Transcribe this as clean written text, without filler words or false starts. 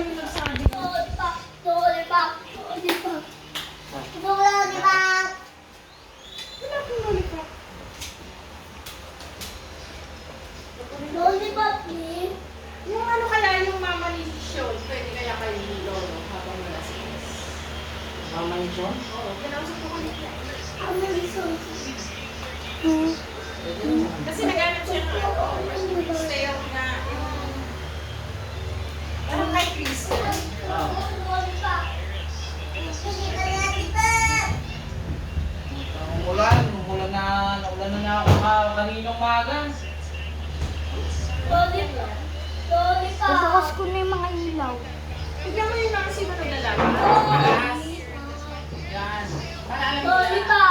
yung nagsabi ko. Lollipop, lollipop, lollipop. Lollipop. Wala akong lollipop. Lollipop, eh. Yung ano kaya yung mama ni Sean, pwede kaya kayo ni Lolo habang wala si Chris. Mama ni Sean? Oo, kinausap ko kanina. Ano yung Pwede naman. Kasi naghanap siya ng ano, yung stay out na yung... Ano kay Chris? Ah. lollipop? Hindi ka lollipop. Umulan na ako kaninong maga. Lollipop. Lollipop. Natakas ko na yung mga ilaw. Bigyan mo yung mga sino naglalaro. Malas. Yan. Para alam nila. Lollipop.